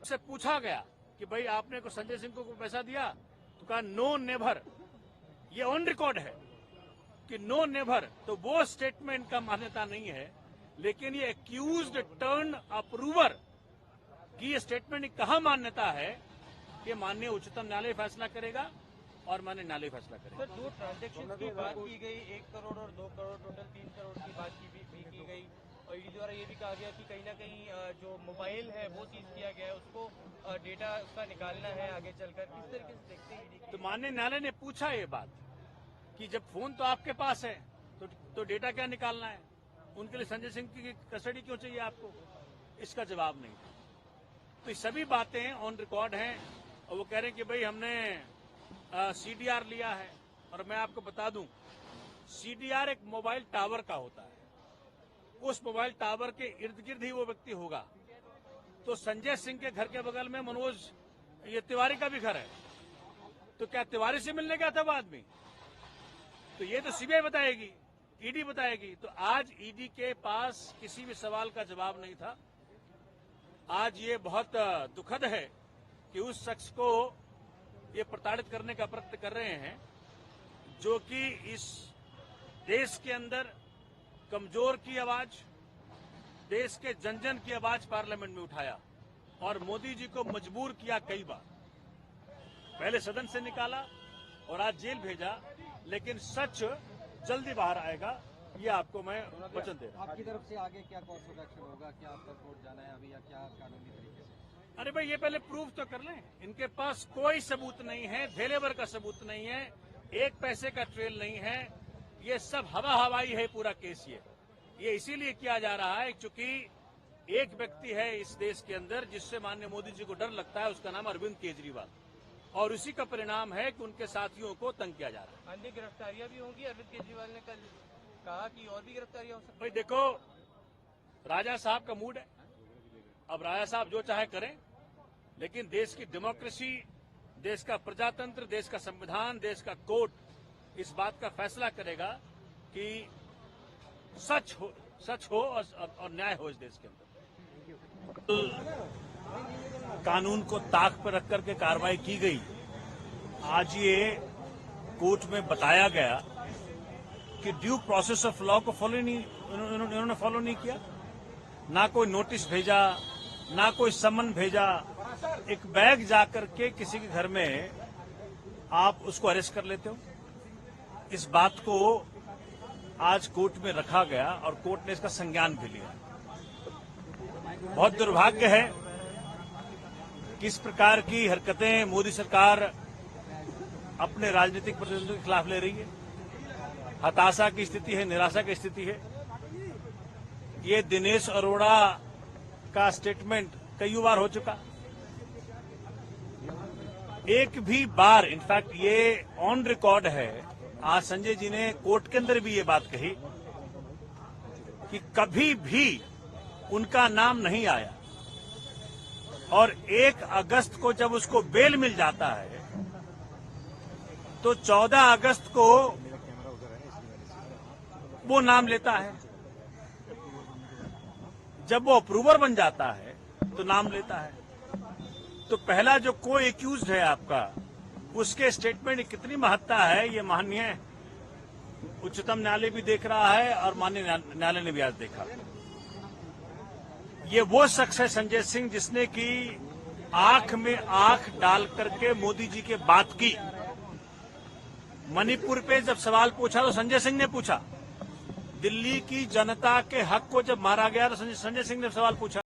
से पूछा गया कि भाई आपने को संजय सिंह को पैसा दिया, तो कहा नो नेवर। ये ऑन रिकॉर्ड है कि नो नेवर, तो वो स्टेटमेंट का मान्यता नहीं है। लेकिन ये एक्यूज्ड टर्न अप्रूवर की ये स्टेटमेंट कहाँ मान्यता है कि माननीय उच्चतम न्यायालय फैसला करेगा और माननीय न्यायालय फैसला करेगा। सर, 2 ट्रांजेक्शन की बात की गई, 1 करोड़ और 2 करोड़, टोटल 3 करोड़ की बात की गई और ईडी द्वारा ये भी कहा गया कि कहीं ना कहीं जो मोबाइल है वो सीज किया गया है, उसको डेटा उसका निकालना है आगे चलकर। किस तरीके से देखते हैं? तो माननीय न्यायालय ने पूछा ये बात कि जब फोन तो आपके पास है तो डेटा क्या निकालना है, उनके लिए संजय सिंह की कस्टडी क्यों चाहिए आपको? इसका जवाब नहीं था। तो ये सभी बातें ऑन रिकॉर्ड हैं और वो कह रहे हैं कि भाई हमने सीडीआर लिया है। और मैं आपको बता दूं, सीडीआर एक मोबाइल टावर का होता है, उस मोबाइल टावर के इर्द गिर्द ही वो व्यक्ति होगा। तो संजय सिंह के घर के बगल में मनोज ये तिवारी का भी घर है, तो क्या तिवारी से मिलने गया था वो आदमी? तो ये तो सीबीआई बताएगी, ईडी बताएगी। तो आज ईडी के पास किसी भी सवाल का जवाब नहीं था। आज ये बहुत दुखद है कि उस शख्स को ये प्रताड़ित करने का प्रयत्न कर रहे हैं जो कि इस देश के अंदर कमजोर की आवाज, देश के जन जन की आवाज पार्लियामेंट में उठाया और मोदी जी को मजबूर किया कई बार। पहले सदन से निकाला और आज जेल भेजा, लेकिन सच जल्दी बाहर आएगा, ये आपको मैं वचन दे रहा हूं। आपकी तरफ से आगे क्या कोर्स ऑफ एक्शन होगा? क्या आपका कोर्ट जाना है अभी या क्या कानूनी तरीके से? अरे भाई, ये पहले प्रूफ तो कर लें। इनके पास कोई सबूत नहीं है, धेलेवर का सबूत नहीं है, 1 पैसे का ट्रेल नहीं है। ये सब हवाई है पूरा केस। ये इसीलिए किया जा रहा है क्योंकि एक व्यक्ति है इस देश के अंदर जिससे माननीय मोदी जी को डर लगता है, उसका नाम अरविंद केजरीवाल, और उसी का परिणाम है कि उनके साथियों को तंग किया जा रहा है। अन्य गिरफ्तारियां भी होंगी। अरविंद केजरीवाल ने कल कहा कि और भी गिरफ्तारियां हो सकती। भाई देखो, राजा साहब का मूड है, अब राजा साहब जो चाहे करें, लेकिन देश की डेमोक्रेसी, देश का प्रजातंत्र, देश का संविधान, देश का कोर्ट इस बात का फैसला करेगा कि सच हो और न्याय हो इस देश के अंदर। कानून को ताक पर रख करके कार्रवाई की गई। आज ये कोर्ट में बताया गया कि ड्यू प्रोसेस ऑफ लॉ को इन्होंने फॉलो नहीं किया। ना कोई नोटिस भेजा, ना कोई समन भेजा। एक बैग जाकर के किसी के घर में आप उसको अरेस्ट कर लेते हो। इस बात को आज कोर्ट में रखा गया और कोर्ट ने इसका संज्ञान भी लिया। बहुत दुर्भाग्य है कि इस प्रकार की हरकतें मोदी सरकार अपने राजनीतिक प्रतिद्वंदियों के खिलाफ ले रही है। हताशा की स्थिति है, निराशा की स्थिति है। ये दिनेश अरोड़ा का स्टेटमेंट कई बार हो चुका। एक भी बार, इनफैक्ट ये ऑन रिकॉर्ड है, आज संजय जी ने कोर्ट के अंदर भी ये बात कही कि कभी भी उनका नाम नहीं आया। और 1 अगस्त को जब उसको बेल मिल जाता है तो 14 अगस्त को वो नाम लेता है। जब वो अप्रूवर बन जाता है तो नाम लेता है। तो पहला जो कोई एक्यूज्ड है आपका, उसके स्टेटमेंट की कितनी महत्ता है, ये माननीय उच्चतम न्यायालय भी देख रहा है और माननीय न्यायालय ने भी आज देखा। ये वो शख्स है संजय सिंह जिसने की आंख में आंख डाल करके मोदी जी के बात की। मणिपुर पे जब सवाल पूछा तो संजय सिंह ने पूछा। दिल्ली की जनता के हक को जब मारा गया तो संजय सिंह ने सवाल पूछा।